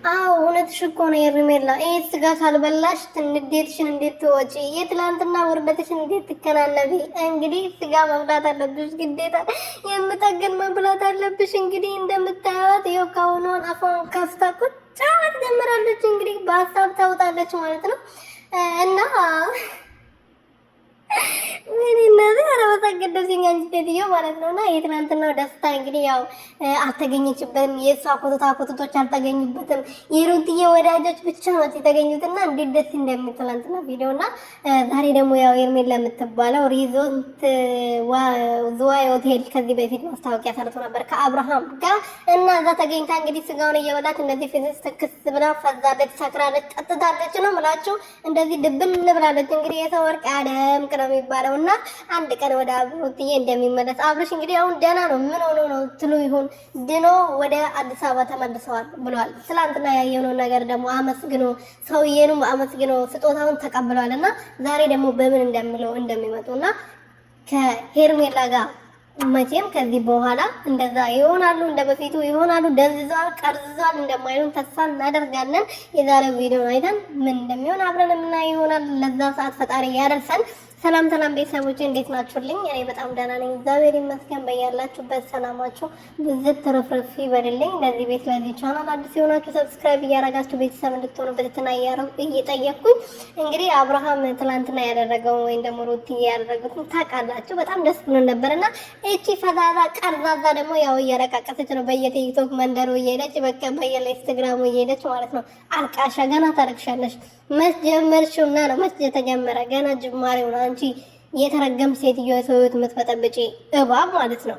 እውነትሽ እኮ ነው ሄርሜላ። ይሄ ስጋ ካልበላሽ ንዴትሽን እንዴት ትወጪ? የትላንትና ውርደትሽን እንዴት ትከናነቢ? እንግዲህ ስጋ መብላት አለብሽ ግዴታ፣ የምጠግን መብላት አለብሽ። እንግዲህ እንደምታዩት ይኸው ካሁኗን አፏን ከፍታ ቁጭ ማለት ጀምራለች። እንግዲህ በሀሳብ ታውጣለች ማለት ነው እና ምን እነዚህ አረበታ አንቺ ሴትዮ ማለት ነውና የትናንትናው ደስታ እንግዲህ ያው አልተገኘችበትም። የእሷ ኮቶቶች አልተገኙበትም። የሩትዬ ወዳጆች ብቻ ነው የተገኙትና እንዴት ደስ እንደሚል ትናንትና ቪዲዮና ዛሬ ደግሞ ያው ሄርሜላ የምትባለው ሪዞርት ዝዋይ ሆቴል ከዚህ በፊት ማስታወቂያ ሰርቶ ነበር ከአብርሃም ጋር እና እዛ ተገኝታ እንግዲህ ስጋውን እየበላች እንደዚህ ፊዚክስ ትክስ ብላ ፈዛለች፣ ሰክራለች፣ ጠጥታለች ነው ምላችሁ እንደዚህ ድብን ብላለች። እንግዲህ የሰው ወርቅ ያደምቅ ነው የሚባለው እና አንድ ቀን ወደ ሩትዬ እንደሚመለስ አብርሽ እንግዲህ አሁን ደህና ነው። ምን ሆኖ ነው ትሉ ይሁን ድኖ ወደ አዲስ አበባ ተመልሰዋል ብሏል። ትላንትና ያየነው ነገር ደግሞ አመስግኖ ሰውዬንም አመስግኖ ስጦታውን ተቀብሏል እና ዛሬ ደግሞ በምን እንደሚለው እንደሚመጡና ከሄርሜላ ጋር መቼም ከዚህ በኋላ እንደዛ ይሆናሉ፣ እንደበፊቱ ይሆናሉ። ደንዝዟል፣ ቀርዝዟል እንደማይሉን ተስፋ እናደርጋለን። የዛሬው ቪዲዮ አይተን ምን እንደሚሆን አብረን የምናየው ይሆናል። ለዛ ሰዓት ፈጣሪ ያደርሰን። ሰላም ቤተሰቦቼ እንዴት ናችሁልኝ? እኔ በጣም ደህና ነኝ፣ እግዚአብሔር ይመስገን። በያላችሁበት ሰላማችሁ ብዝት ትርፍርፍ ይበልልኝ። ለዚህ ቤት ለዚህ ቻናል አዲስ የሆናችሁ ሰብስክራይብ እያደረጋችሁ ቤተሰብ እንድትሆኑ በትህትና እየጠየቅኩኝ እንግዲህ አብርሃም ትላንትና ያደረገው ወይም ደግሞ ሩትዬ ያደረጉትን ታውቃላችሁ። በጣም ደስ ብሎን ነበርና እቺ ፈዛዛ ቀርዛዛ ደግሞ ያው እያለቃቀሰች ነው በየቲክቶክ መንደሩ እየሄደች በቃ በየኢንስታግራሙ እየሄደች ማለት ነው። አልቃሻ ገና ታረግሻለሽ። መች ጀመርሽውና ነው? መች የተጀመረ ገና ጅማሬው ነው። አንቺ የተረገም ሴትዮ የሰው ህይወት የምትበጠብጪ እባብ ማለት ነው።